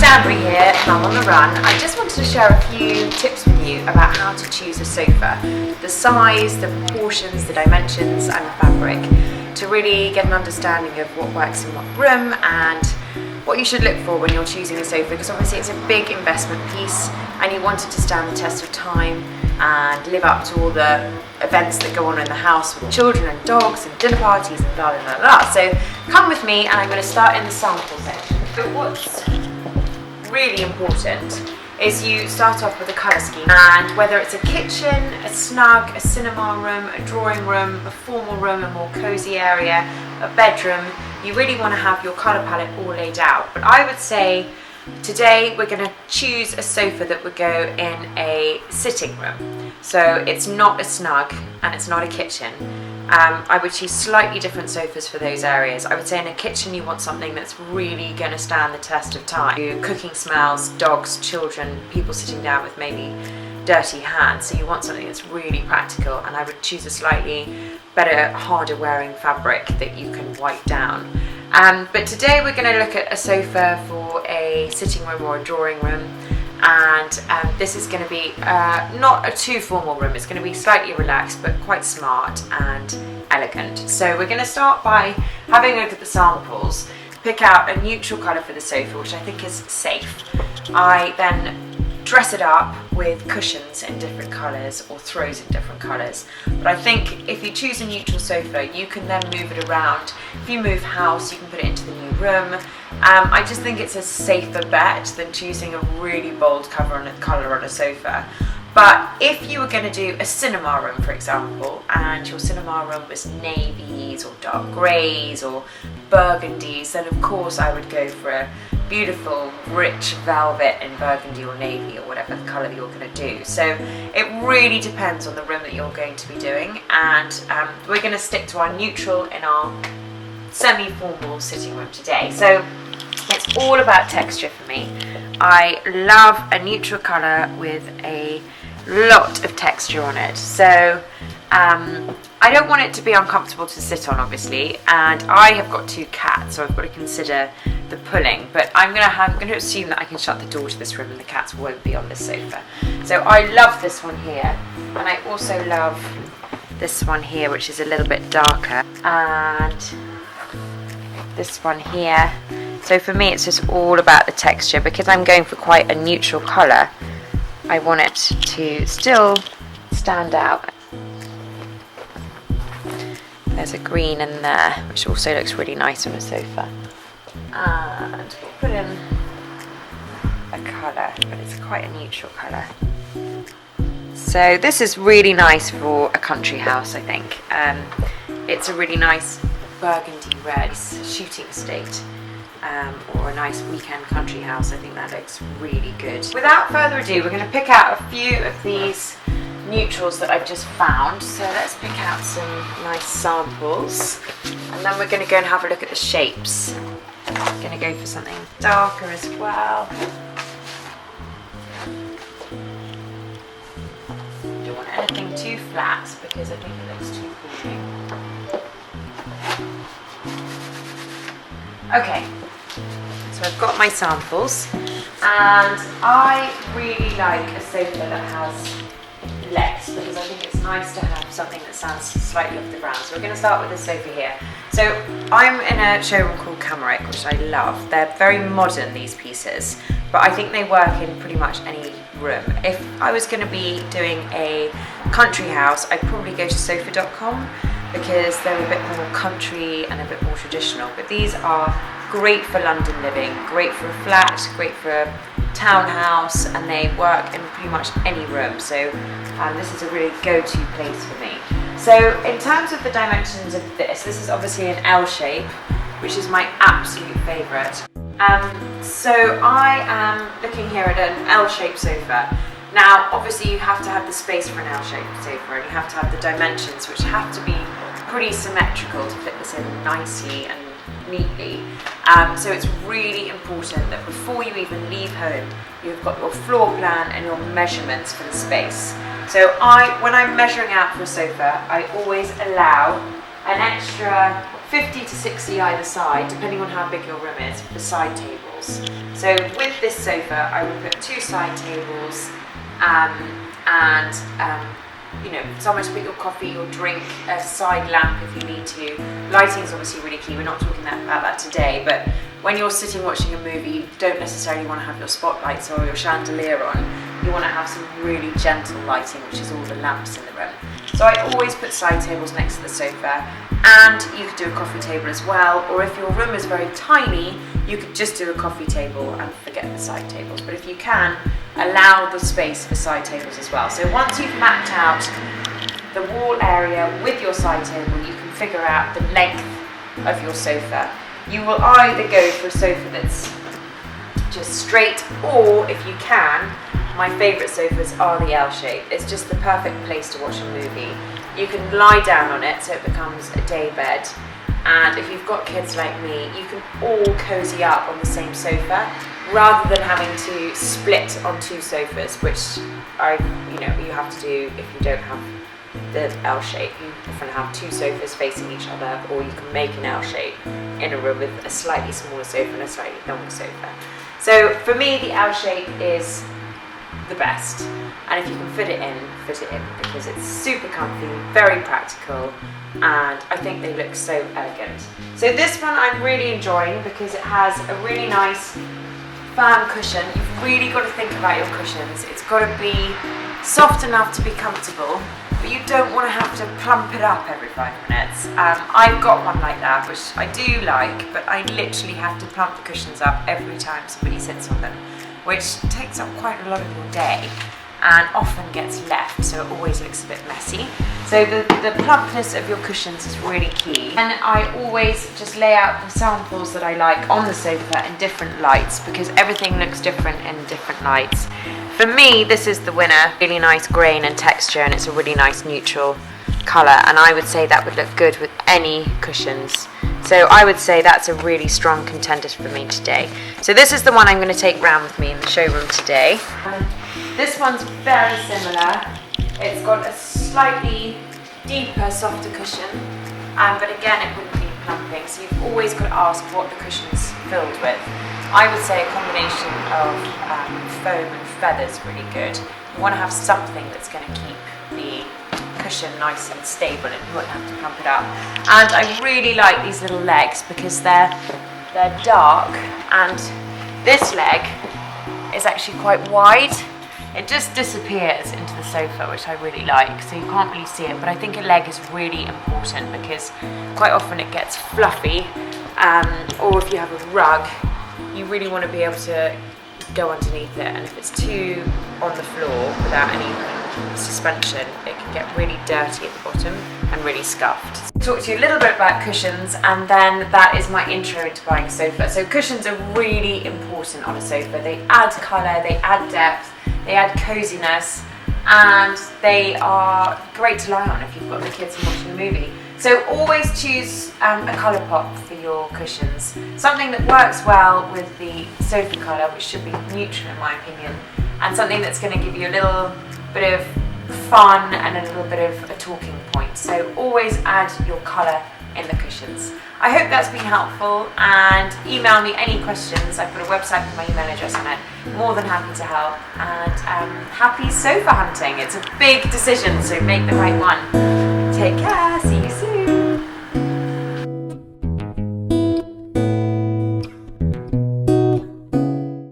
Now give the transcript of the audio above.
Stanbury here, Mum on the Run. I just wanted to share a few tips with you about how to choose a sofa, the size, the proportions, the dimensions and the fabric, to really get an understanding of what works in what room and what you should look for when you're choosing a sofa, because obviously it's a big investment piece and you want it to stand the test of time and live up to all the events that go on in the house with children and dogs and dinner parties and blah blah blah blah. So come with me and I'm going to start in the sample section. But what's really important is you start off with a colour scheme, and whether it's a kitchen, a snug, a cinema room, a drawing room, a formal room, a more cosy area, a bedroom, you really want to have your colour palette all laid out. But I would say today we're going to choose a sofa that would go in a sitting room. So it's not a snug and it's not a kitchen. I would choose slightly different sofas for those areas. I would say in a kitchen you want something that's really going to stand the test of time. Cooking smells, dogs, children, people sitting down with maybe dirty hands. So you want something that's really practical, and I would choose a slightly better, harder wearing fabric that you can wipe down. But today we're going to look at a sofa for a sitting room or a drawing room. And this is going to be not a too formal room. It's going to be slightly relaxed but quite smart and elegant. So we're going to start by having a look at the samples, pick out a neutral colour for the sofa, which I think is safe. I then dress it up with cushions in different colours or throws in different colours. But I think if you choose a neutral sofa, you can then move it around. If you move house, you can put it into the new room. I just think it's a safer bet than choosing a really bold colour on a sofa. But if you were going to do a cinema room, for example, and your cinema room was navies or dark greys or burgundies, then of course I would go for a beautiful rich velvet in burgundy or navy or whatever the colour that you're going to do. So it really depends on the room that you're going to be doing, and we're going to stick to our neutral in our semi-formal sitting room today. So it's all about texture for me. I love a neutral colour with a lot of texture on it. So I don't want it to be uncomfortable to sit on, obviously, and I have got 2 cats, so I've got to consider the pulling, but I'm going to assume that I can shut the door to this room and the cats won't be on this sofa. So I love this one here, and I also love this one here, which is a little bit darker, and this one here. So for me it's just all about the texture. Because I'm going for quite a neutral colour, I want it to still stand out. There's a green in there, which also looks really nice on a sofa. And we'll put in a colour, but it's quite a neutral colour. So this is really nice for a country house, I think. It's a really nice burgundy red shooting estate, or a nice weekend country house. I think that looks really good. Without further ado, we're going to pick out a few of these neutrals that I've just found. So let's pick out some nice samples, and then we're going to go and have a look at the shapes. I'm going to go for something darker as well. Don't want anything too flat because I think it looks too boring. Okay, so I've got my samples, and I really like a sofa that has legs, because I think it's nice to have something that stands slightly off the ground. So we're going to start with this sofa here. So I'm in a showroom called Cameric, which I love. They're very modern, these pieces, but I think they work in pretty much any room. If I was going to be doing a country house, I'd probably go to sofa.com, because they're a bit more country and a bit more traditional. But these are great for London living, great for a flat, great for a townhouse, and they work in pretty much any room. So this is a really go-to place for me. So in terms of the dimensions of this is obviously an L shape, which is my absolute favourite. So I am looking here at an L-shaped sofa. Now obviously you have to have the space for an L-shaped sofa, and you have to have the dimensions, which have to be pretty symmetrical to fit this in nicely and neatly. So it's really important that before you even leave home, you've got your floor plan and your measurements for the space. So when I'm measuring out for a sofa, I always allow an extra 50 to 60 either side, depending on how big your room is, for side tables. So with this sofa, I would put 2 side tables, you know, somewhere to put your coffee, your drink, a side lamp if you need to. Lighting is obviously really key. We're not talking about that today, but when you're sitting watching a movie, you don't necessarily want to have your spotlights or your chandelier on. You want to have some really gentle lighting, which is all the lamps in the room. So I always put side tables next to the sofa, and you could do a coffee table as well, or if your room is very tiny, you could just do a coffee table and forget the side tables. But if you can, allow the space for side tables as well. So once you've mapped out the wall area with your side table, you can figure out the length of your sofa. You will either go for a sofa that's just straight, or if you can, my favourite sofas are the L shape. It's just the perfect place to watch a movie. You can lie down on it so it becomes a day bed, and if you've got kids like me, you can all cozy up on the same sofa rather than having to split on 2 sofas, which you have to do if you don't have the L shape. You often have 2 sofas facing each other, or you can make an L shape in a room with a slightly smaller sofa and a slightly longer sofa. So for me, the L shape is the best, and if you can fit it in, because it's super comfy, very practical, and I think they look so elegant. So this one I'm really enjoying because it has a really nice firm cushion. You've really got to think about your cushions. It's got to be soft enough to be comfortable, but you don't want to have to plump it up every 5 minutes. I've got one like that, which I do like, but I literally have to plump the cushions up every time somebody sits on them, which takes up quite a lot of your day and often gets left, so it always looks a bit messy. So the plumpness of your cushions is really key. And I always just lay out the samples that I like on the sofa in different lights, because everything looks different in different lights. For me, this is the winner. Really nice grain and texture, and it's a really nice neutral colour, and I would say that would look good with any cushions. So I would say that's a really strong contender for me today. So this is the one I'm going to take round with me in the showroom today. This one's very similar. It's got a slightly deeper, softer cushion, but again it wouldn't need plumping, so you've always got to ask what the cushion's filled with. I would say a combination of foam and feathers really good. You want to have something that's going to keep the cushion nice and stable, and you won't have to plump it up. And I really like these little legs because they're dark, and this leg is actually quite wide. It just disappears into the sofa, which I really like, so you can't really see it, but I think a leg is really important because quite often it gets fluffy, or if you have a rug, you really want to be able to go underneath it, and if it's too on the floor without any suspension, it can get really dirty at the bottom and really scuffed. I'll talk to you a little bit about cushions, and then that is my intro into buying a sofa. So cushions are really important on a sofa. They add colour, they add depth, they add coziness, and they are great to lie on if you've got the kids and watching a movie. So always choose a colour pop for your cushions. Something that works well with the sofa colour, which should be neutral in my opinion, and something that's going to give you a little bit of fun and a little bit of a talking point. So always add your colour in the cushions. I hope that's been helpful, and email me any questions. I've got a website with my email address on it. More than happy to help, and happy sofa hunting. It's a big decision, so make the right one. Take care, see you.